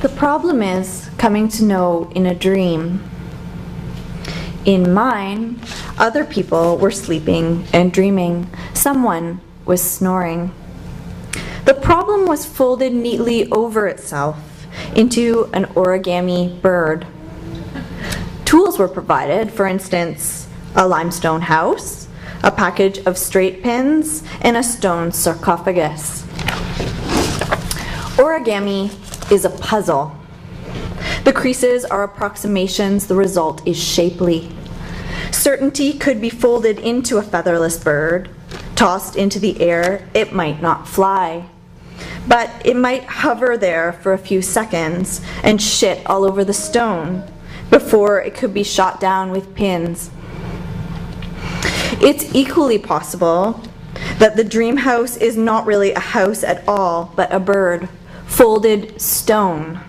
The problem is coming to know in a dream. In mine, other people were sleeping and dreaming. Someone was snoring. The problem was folded neatly over itself into an origami bird. Tools were provided, for instance, a limestone house, a package of straight pins, and a stone sarcophagus. Origami is a puzzle. The creases are approximations, the result is shapely. Certainty could be folded into a featherless bird. Tossed into the air, it might not fly. But it might hover there for a few seconds and shit all over the stone before it could be shot down with pins. It's equally possible that the dream house is not really a house at all, but a bird. Folded stone.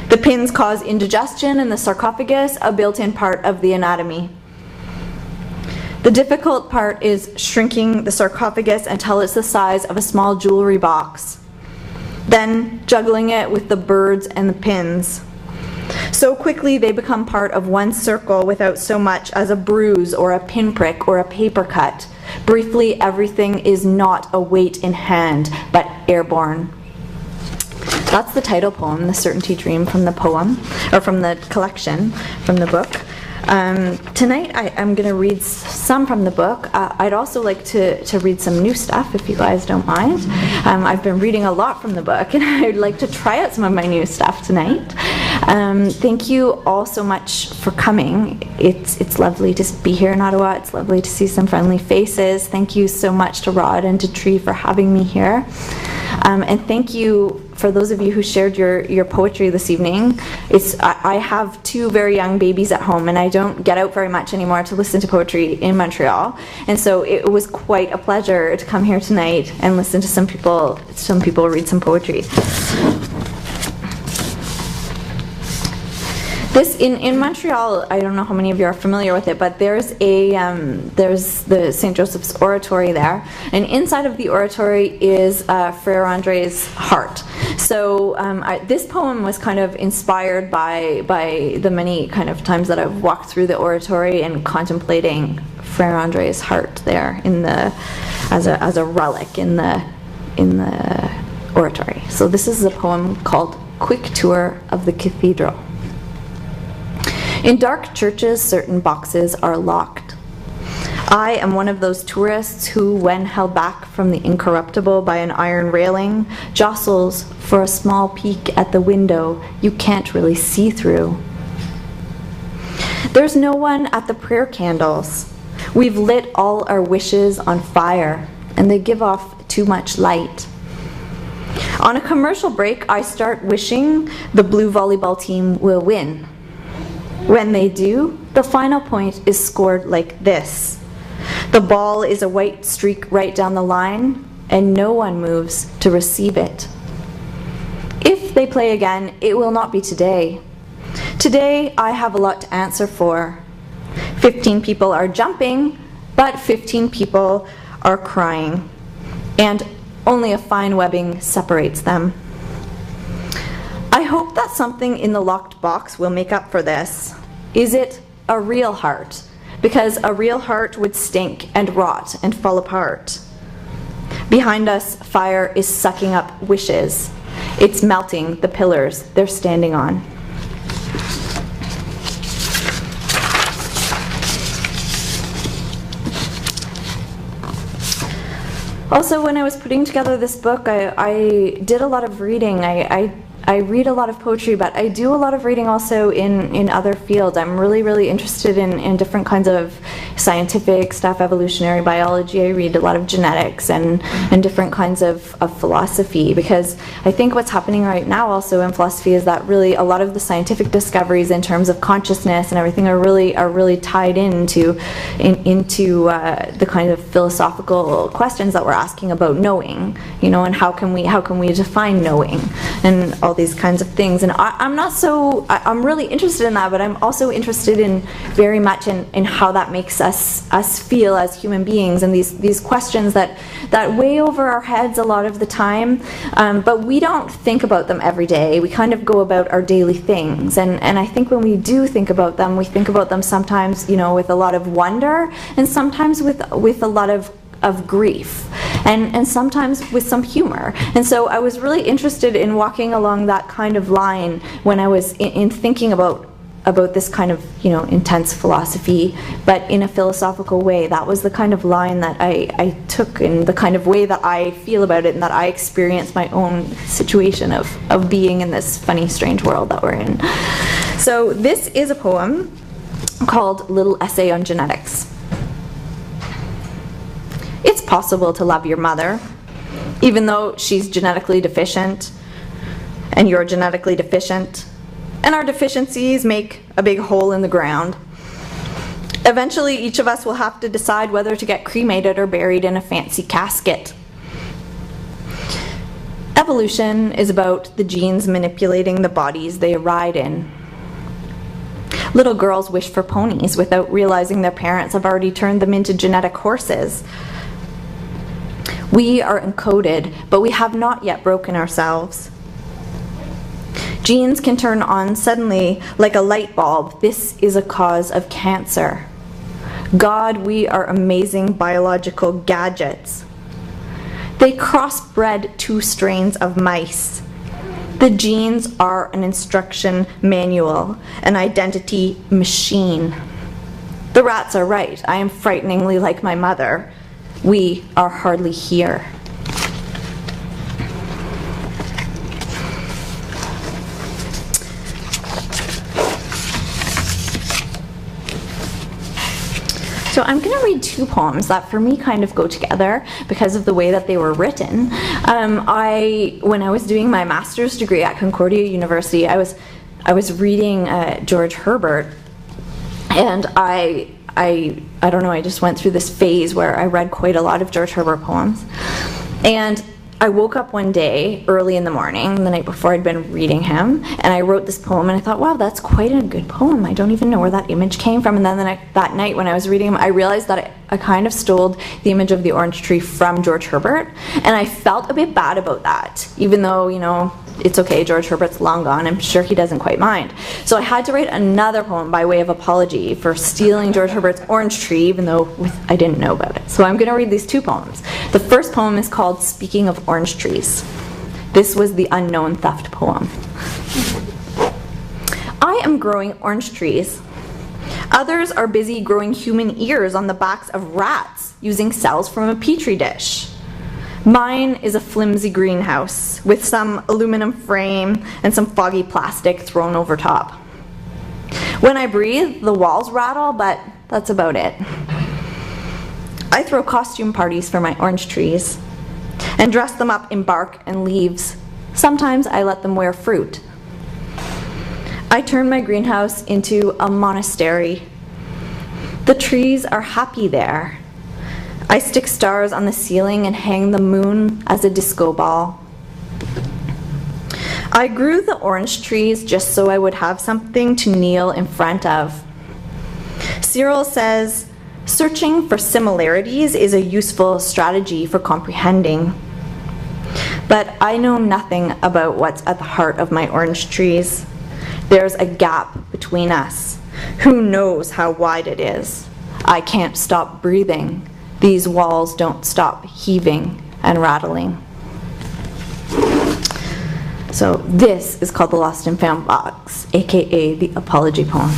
The pins cause indigestion and the sarcophagus, a built-in part of the anatomy. The difficult part is shrinking the sarcophagus until it's the size of a small jewelry box. Then juggling it with the birds and the pins. So quickly they become part of one circle without so much as a bruise or a pinprick or a paper cut. Briefly, everything is not a weight in hand, but airborne. That's the title poem, The Certainty Dream, from the poem, or from the collection, from the book. Tonight I'm going to read some from the book. I'd also like to read some new stuff, if you guys don't mind. I've been reading a lot from the book, and I'd like to try out some of my new stuff tonight. Thank you all so much for coming. It's lovely to be here in Ottawa. It's lovely to see some friendly faces. Thank you so much to Rod and to Tree for having me here. And thank you for those of you who shared your poetry this evening. I have two very young babies at home, and I don't get out very much anymore to listen to poetry in Montreal. And so it was quite a pleasure to come here tonight and listen to some people read some poetry. This in Montreal, I don't know how many of you are familiar with it, but there's the St. Joseph's Oratory there, and inside of the oratory is Frère André's heart. So this poem was kind of inspired by the many kind of times that I've walked through the oratory and contemplating Frère André's heart there as a relic in the oratory. So this is a poem called Quick Tour of the Cathedral. In dark churches, certain boxes are locked. I am one of those tourists who, when held back from the incorruptible by an iron railing, jostles for a small peek at the window you can't really see through. There's no one at the prayer candles. We've lit all our wishes on fire, and they give off too much light. On a commercial break, I start wishing the blue volleyball team will win. When they do, the final point is scored like this. The ball is a white streak right down the line, and no one moves to receive it. If they play again, it will not be today. Today, I have a lot to answer for. 15 people are jumping, but 15 people are crying, and only a fine webbing separates them. I hope that something in the locked box will make up for this. Is it a real heart? Because a real heart would stink and rot and fall apart. Behind us, fire is sucking up wishes. It's melting the pillars they're standing on. Also, when I was putting together this book, I did a lot of reading. I read a lot of poetry, but I do a lot of reading also in other fields. I'm really interested in different kinds of scientific stuff, evolutionary biology. I read a lot of genetics and different kinds of philosophy, because I think what's happening right now also in philosophy is that really a lot of the scientific discoveries in terms of consciousness and everything are really tied into the kind of philosophical questions that we're asking about knowing, and how can we define knowing and all these kinds of things. And I'm really interested in that, but I'm also interested in very much in how that makes us feel as human beings, and these questions that weigh over our heads a lot of the time, but we don't think about them every day. We kind of go about our daily things, and I think when we do think about them, we think about them sometimes, with a lot of wonder, and sometimes with a lot of grief, and sometimes with some humor. And so I was really interested in walking along that kind of line when I was in thinking about this kind of intense philosophy, but in a philosophical way. That was the kind of line that I took, in the kind of way that I feel about it, and that I experience my own situation of being in this funny, strange world that we're in. So this is a poem called Little Essay on Genetics. It's possible to love your mother, even though she's genetically deficient, and you're genetically deficient, and our deficiencies make a big hole in the ground. Eventually, each of us will have to decide whether to get cremated or buried in a fancy casket. Evolution is about the genes manipulating the bodies they ride in. Little girls wish for ponies without realizing their parents have already turned them into genetic horses. We are encoded, but we have not yet broken ourselves. Genes can turn on suddenly like a light bulb. This is a cause of cancer. God, we are amazing biological gadgets. They crossbred 2 strains of mice. The genes are an instruction manual, an identity machine. The rats are right. I am frighteningly like my mother. We are hardly here. So I'm going to read 2 poems that for me kind of go together because of the way that they were written. When I was doing my master's degree at Concordia University, I was reading George Herbert, and I don't know, I just went through this phase where I read quite a lot of George Herbert poems. And I woke up one day early in the morning, the night before I'd been reading him, and I wrote this poem, and I thought, wow, that's quite a good poem. I don't even know where that image came from. And then that night when I was reading him, I realized that I kind of stole the image of the orange tree from George Herbert, and I felt a bit bad about that, even though, it's okay, George Herbert's long gone. I'm sure he doesn't quite mind. So I had to write another poem by way of apology for stealing George Herbert's orange tree, even though I didn't know about it. So I'm going to read these 2 poems. The first poem is called Speaking of Orange Trees. This was the unknown theft poem. I am growing orange trees. Others are busy growing human ears on the backs of rats using cells from a petri dish. Mine is a flimsy greenhouse with some aluminum frame and some foggy plastic thrown over top. When I breathe, the walls rattle, but that's about it. I throw costume parties for my orange trees and dress them up in bark and leaves. Sometimes I let them wear fruit. I turn my greenhouse into a monastery. The trees are happy there. I stick stars on the ceiling and hang the moon as a disco ball. I grew the orange trees just so I would have something to kneel in front of. Cyril says, searching for similarities is a useful strategy for comprehending. But I know nothing about what's at the heart of my orange trees. There's a gap between us. Who knows how wide it is? I can't stop breathing. These walls don't stop heaving and rattling. So this is called The Lost and Found Box, aka the apology poem.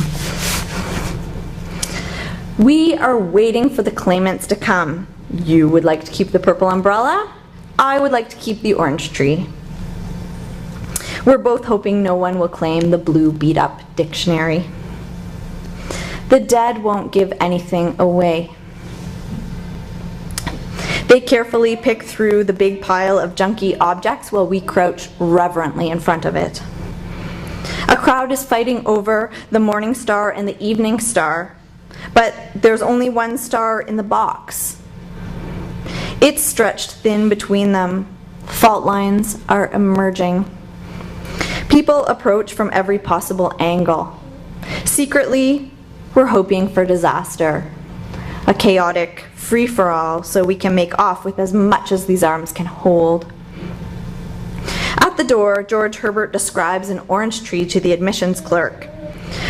We are waiting for the claimants to come. You would like to keep the purple umbrella? I would like to keep the orange tree. We're both hoping no one will claim the blue beat-up dictionary. The dead won't give anything away. They carefully pick through the big pile of junky objects while we crouch reverently in front of it. A crowd is fighting over the morning star and the evening star, but there's only one star in the box. It's stretched thin between them. Fault lines are emerging. People approach from every possible angle. Secretly, we're hoping for disaster. a chaotic free-for-all so we can make off with as much as these arms can hold. At the door, George Herbert describes an orange tree to the admissions clerk.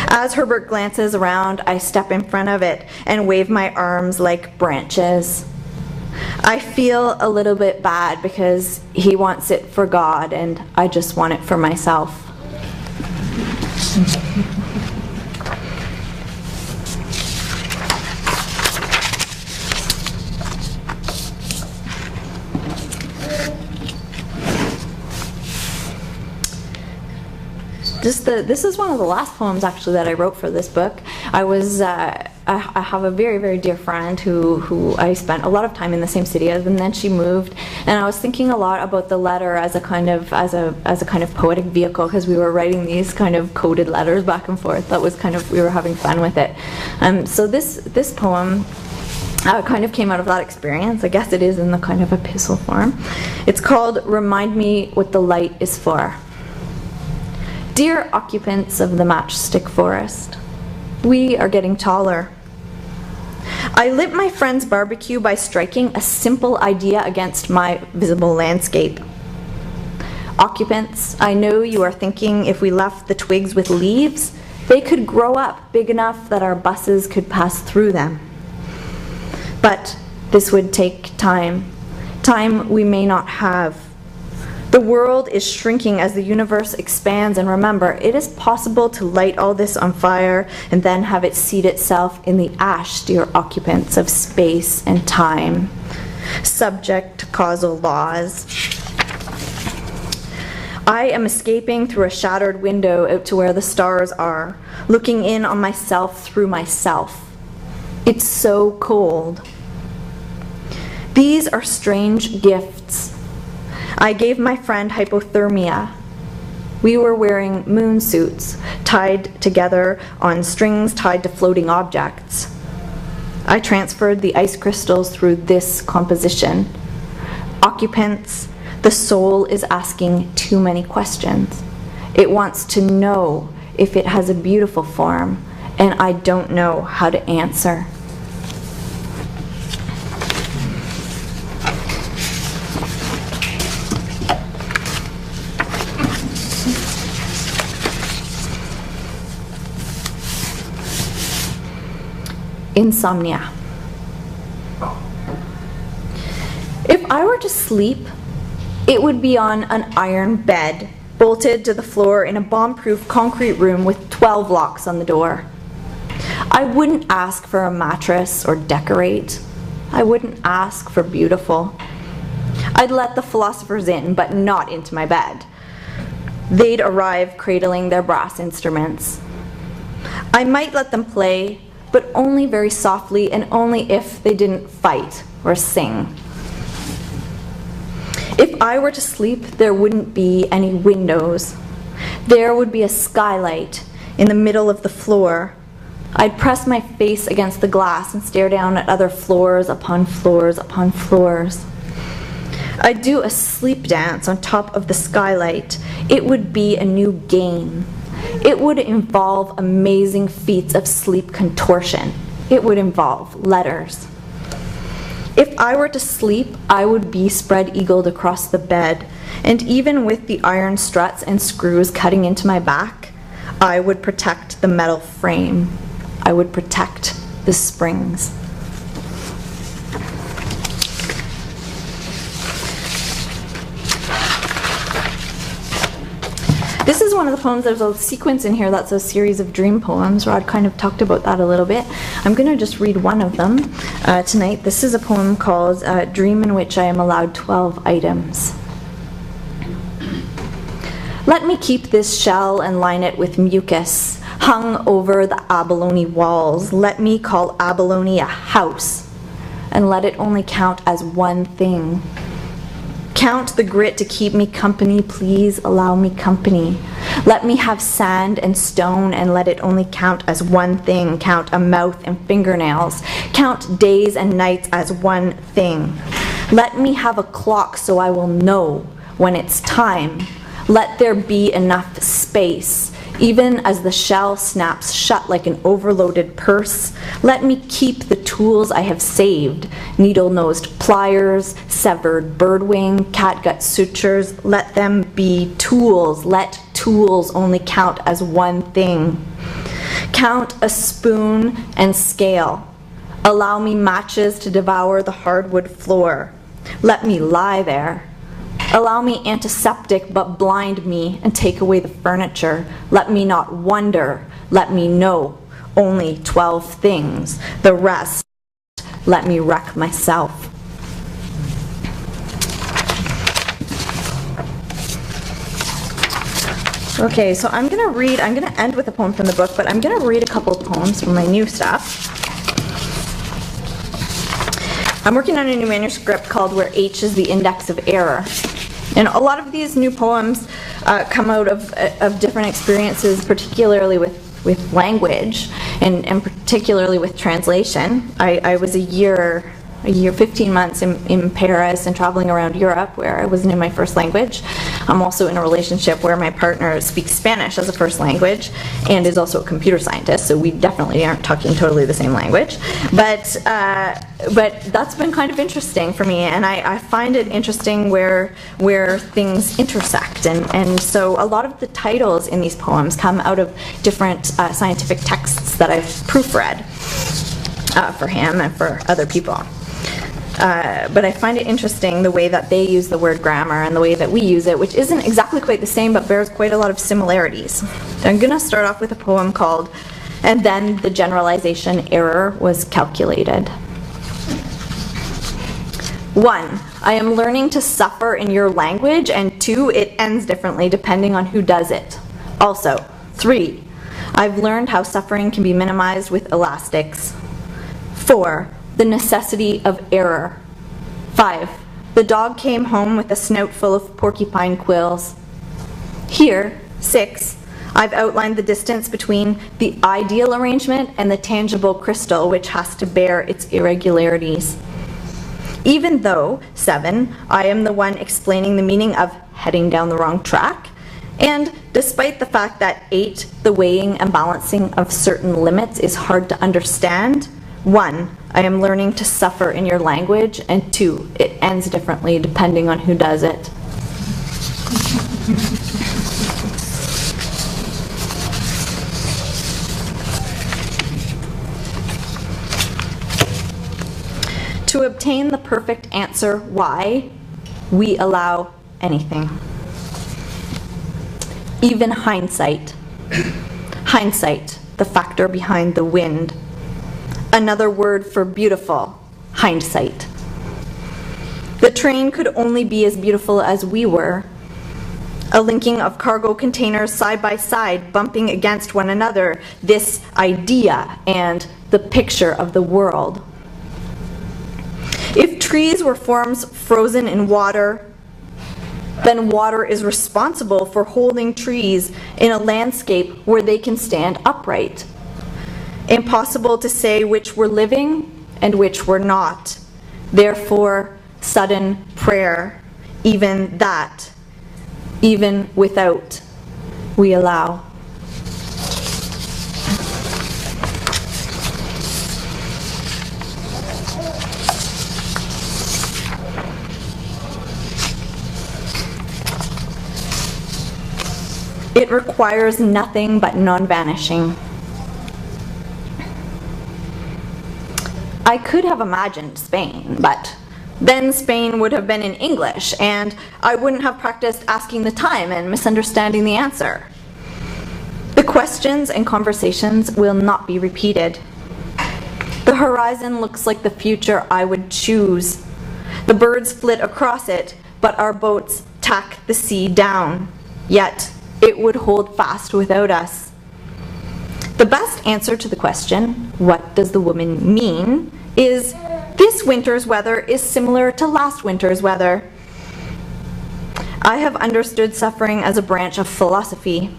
As Herbert glances around, I step in front of it and wave my arms like branches. I feel a little bit bad because he wants it for God and I just want it for myself. This is one of the last poems actually that I wrote for this book. I have a very, very dear friend who I spent a lot of time in the same city as, and then she moved, and I was thinking a lot about the letter as a kind of poetic vehicle, because we were writing these kind of coded letters back and forth. That was we were having fun with it. So this poem kind of came out of that experience. I guess it is in the kind of epistle form. It's called "Remind Me What the Light Is For." Dear occupants of the matchstick forest, we are getting taller. I lit my friend's barbecue by striking a simple idea against my visible landscape. Occupants, I know you are thinking if we left the twigs with leaves, they could grow up big enough that our buses could pass through them. But this would take time we may not have. The world is shrinking as the universe expands, and remember, it is possible to light all this on fire and then have it seat itself in the ash, dear occupants of space and time, subject to causal laws. I am escaping through a shattered window out to where the stars are, looking in on myself through myself. It's so cold. These are strange gifts. I gave my friend hypothermia. We were wearing moon suits, tied together on strings tied to floating objects. I transferred the ice crystals through this composition. Occupants, the soul is asking too many questions. It wants to know if it has a beautiful form, and I don't know how to answer. Insomnia. If I were to sleep, it would be on an iron bed, bolted to the floor in a bomb-proof concrete room with 12 locks on the door. I wouldn't ask for a mattress or decorate. I wouldn't ask for beautiful. I'd let the philosophers in, but not into my bed. They'd arrive cradling their brass instruments. I might let them play, but only very softly and only if they didn't fight or sing. If I were to sleep, there wouldn't be any windows. There would be a skylight in the middle of the floor. I'd press my face against the glass and stare down at other floors upon floors upon floors. I'd do a sleep dance on top of the skylight. It would be a new game. It would involve amazing feats of sleep contortion. It would involve letters. If I were to sleep, I would be spread-eagled across the bed, and even with the iron struts and screws cutting into my back, I would protect the metal frame. I would protect the springs. This is one of the poems. There's a sequence in here that's a series of dream poems. Rod kind of talked about that a little bit. I'm going to just read one of them tonight. This is a poem called Dream in Which I Am Allowed 12 Items. Let me keep this shell and line it with mucus hung over the abalone walls. Let me call abalone a house and let it only count as one thing. Count the grit to keep me company, please allow me company. Let me have sand and stone and let it only count as one thing. Count a mouth and fingernails. Count days and nights as one thing. Let me have a clock so I will know when it's time. Let there be enough space Even as the shell snaps shut like an overloaded purse, let me keep the tools I have saved, needle-nosed pliers, severed birdwing, catgut sutures. Let them be tools. Let tools only count as one thing. Count a spoon and scale. Allow me matches to devour the hardwood floor. Let me lie there. Allow me antiseptic, but blind me and take away the furniture. Let me not wonder. Let me know. Only 12 things. The rest, let me wreck myself. Okay, so I'm gonna end with a poem from the book, but I'm gonna read a couple of poems from my new stuff. I'm working on a new manuscript called Where H is the Index of Error. And a lot of these new poems come out of different experiences, particularly with language, and particularly with translation. I was a year, 15 months in Paris and traveling around Europe where I wasn't in my first language. I'm also in a relationship where my partner speaks Spanish as a first language and is also a computer scientist, so we definitely aren't talking totally the same language. But that's been kind of interesting for me, and I find it interesting where things intersect. And so a lot of the titles in these poems come out of different scientific texts that I've proofread for him and for other people. But I find it interesting the way that they use the word grammar and the way that we use it, which isn't exactly quite the same, but bears quite a lot of similarities. I'm going to start off with a poem called "And Then the Generalization Error Was Calculated." 1. I am learning to suffer in your language, and 2. It ends differently depending on who does it. Also, 3. I've learned how suffering can be minimized with elastics. 4. The necessity of error. 5. The dog came home with a snout full of porcupine quills. Here, 6. I've outlined the distance between the ideal arrangement and the tangible crystal which has to bear its irregularities. Even though, 7, I am the one explaining the meaning of heading down the wrong track, and despite the fact that 8, the weighing and balancing of certain limits is hard to understand, 1, I am learning to suffer in your language, and 2, it ends differently depending on who does it. To obtain the perfect answer why, we allow anything. Even hindsight. Hindsight, the factor behind the wind. Another word for beautiful, hindsight. The train could only be as beautiful as we were. A linking of cargo containers side by side, bumping against one another, this idea and the picture of the world. If trees were forms frozen in water, then water is responsible for holding trees in a landscape where they can stand upright. Impossible to say which were living and which were not. Therefore, sudden prayer, even that, even without, we allow. It requires nothing but non-vanishing. I could have imagined Spain, but then Spain would have been in English, and I wouldn't have practiced asking the time and misunderstanding the answer. The questions and conversations will not be repeated. The horizon looks like the future I would choose. The birds flit across it, but our boats tack the sea down. Yet, it would hold fast without us. The best answer to the question, what does the woman mean, is this winter's weather is similar to last winter's weather. I have understood suffering as a branch of philosophy.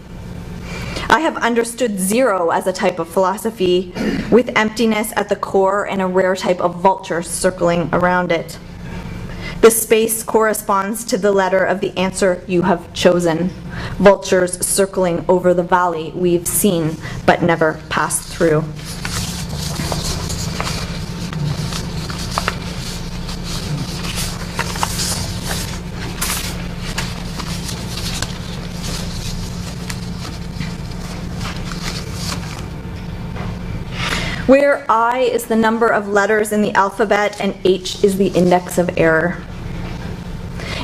I have understood zero as a type of philosophy, with emptiness at the core and a rare type of vulture circling around it. The space corresponds to the letter of the answer you have chosen. Vultures circling over the valley we've seen but never passed through. Where I is the number of letters in the alphabet and H is the index of error.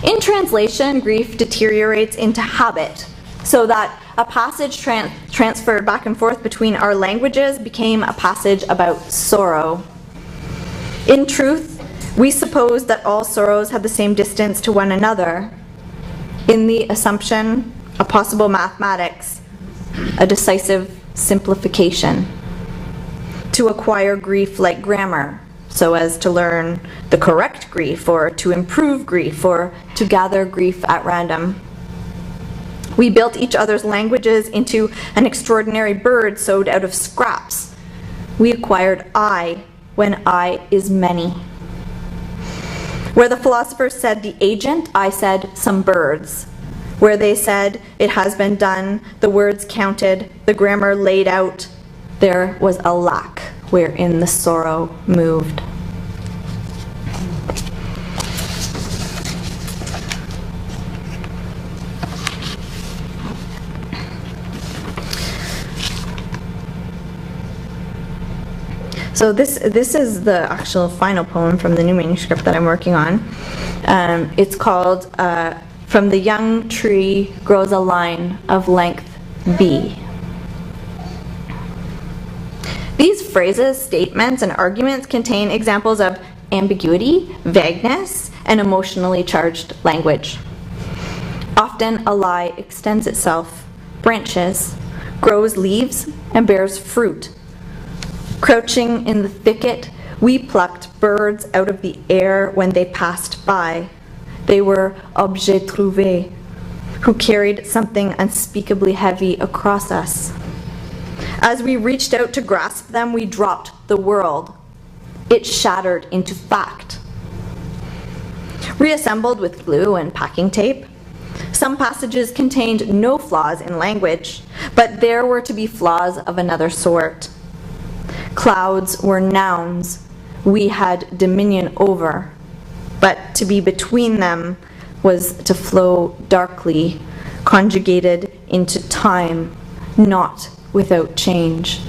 In translation, grief deteriorates into habit, so that a passage transferred back and forth between our languages became a passage about sorrow. In truth, we suppose that all sorrows have the same distance to one another. In the assumption of possible mathematics, a decisive simplification. To acquire grief like grammar, so as to learn the correct grief, or to improve grief, or to gather grief at random. We built each other's languages into an extraordinary bird sewed out of scraps. We acquired I when I is many. Where the philosophers said the agent, I said some birds. Where they said it has been done, the words counted, the grammar laid out, there was a lack wherein the sorrow moved. So this is the actual final poem from the new manuscript that I'm working on. It's called From the Young Tree Grows a Line of Length B. These phrases, statements, and arguments contain examples of ambiguity, vagueness, and emotionally charged language. Often a lie extends itself, branches, grows leaves, and bears fruit. Crouching in the thicket, we plucked birds out of the air when they passed by. They were objets trouvés, who carried something unspeakably heavy across us. As we reached out to grasp them, we dropped the world. It shattered into fact. Reassembled with glue and packing tape, some passages contained no flaws in language, but there were to be flaws of another sort. Clouds were nouns we had dominion over, but to be between them was to flow darkly, conjugated into time, not without change.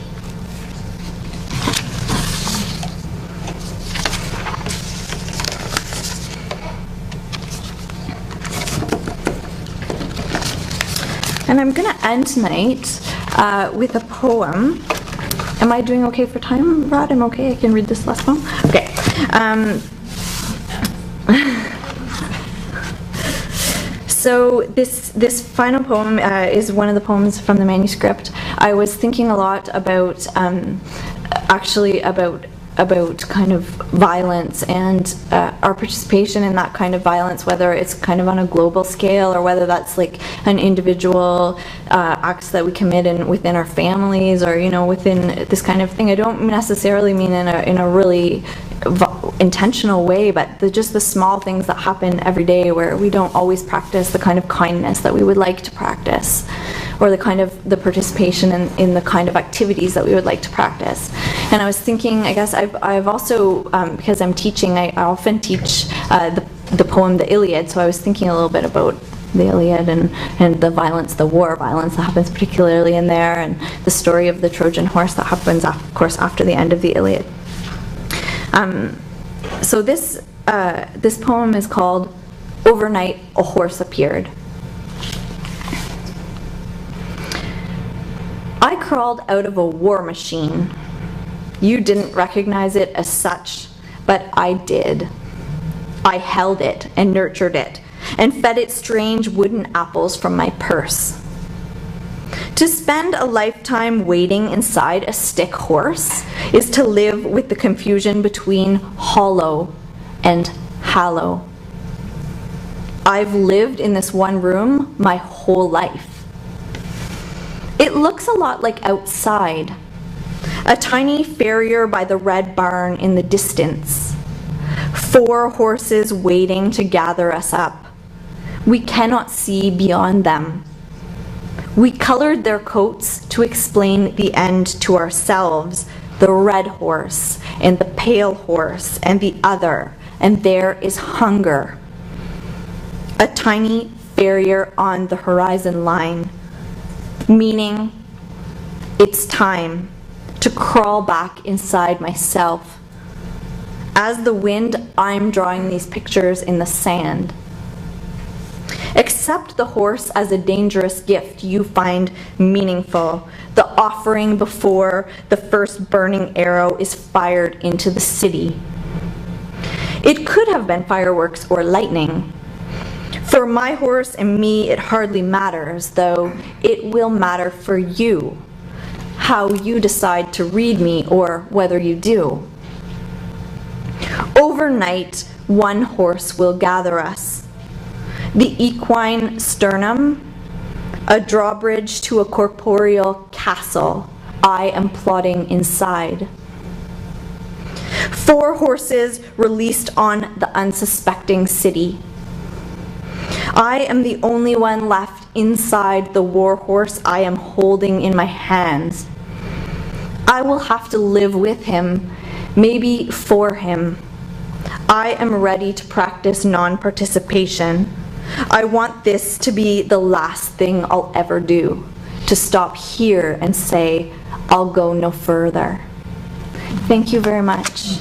And I'm going to end tonight with a poem. Am I doing okay for time, Rod? I'm okay? I can read this last poem? Okay. So this final poem is one of the poems from the manuscript. I was thinking a lot about actually about kind of violence and our participation in that kind of violence, whether it's kind of on a global scale or whether that's like an individual acts that we commit within our families, or within this kind of thing. I don't necessarily mean in a really intentional way, but just the small things that happen every day where we don't always practice the kind of kindness that we would like to practice, or the kind of the participation in the kind of activities that we would like to practice. And I was thinking, I guess I've also, because I'm teaching, I often teach the poem The Iliad, so I was thinking a little bit about the Iliad and the violence, the war violence that happens particularly in there, and the story of the Trojan horse that happens, of course, after the end of the Iliad. So this poem is called Overnight a Horse Appeared. I crawled out of a war machine. You didn't recognize it as such, but I did. I held it and nurtured it and fed it strange wooden apples from my purse. To spend a lifetime waiting inside a stick horse is to live with the confusion between hollow and hallow. I've lived in this one room my whole life. It looks a lot like outside. A tiny farrier by the red barn in the distance. 4 horses waiting to gather us up. We cannot see beyond them. We colored their coats to explain the end to ourselves, the red horse and the pale horse and the other, and there is hunger. A tiny barrier on the horizon line, meaning it's time to crawl back inside myself. As the wind, I'm drawing these pictures in the sand. Accept the horse as a dangerous gift you find meaningful, the offering before the first burning arrow is fired into the city. It could have been fireworks or lightning. For my horse and me, it hardly matters, though it will matter for you, how you decide to read me or whether you do. Overnight, one horse will gather us. The equine sternum, a drawbridge to a corporeal castle I am plotting inside. 4 horses released on the unsuspecting city. I am the only one left inside the war horse I am holding in my hands. I will have to live with him, maybe for him. I am ready to practice non-participation. I want this to be the last thing I'll ever do, to stop here and say, I'll go no further. Thank you very much.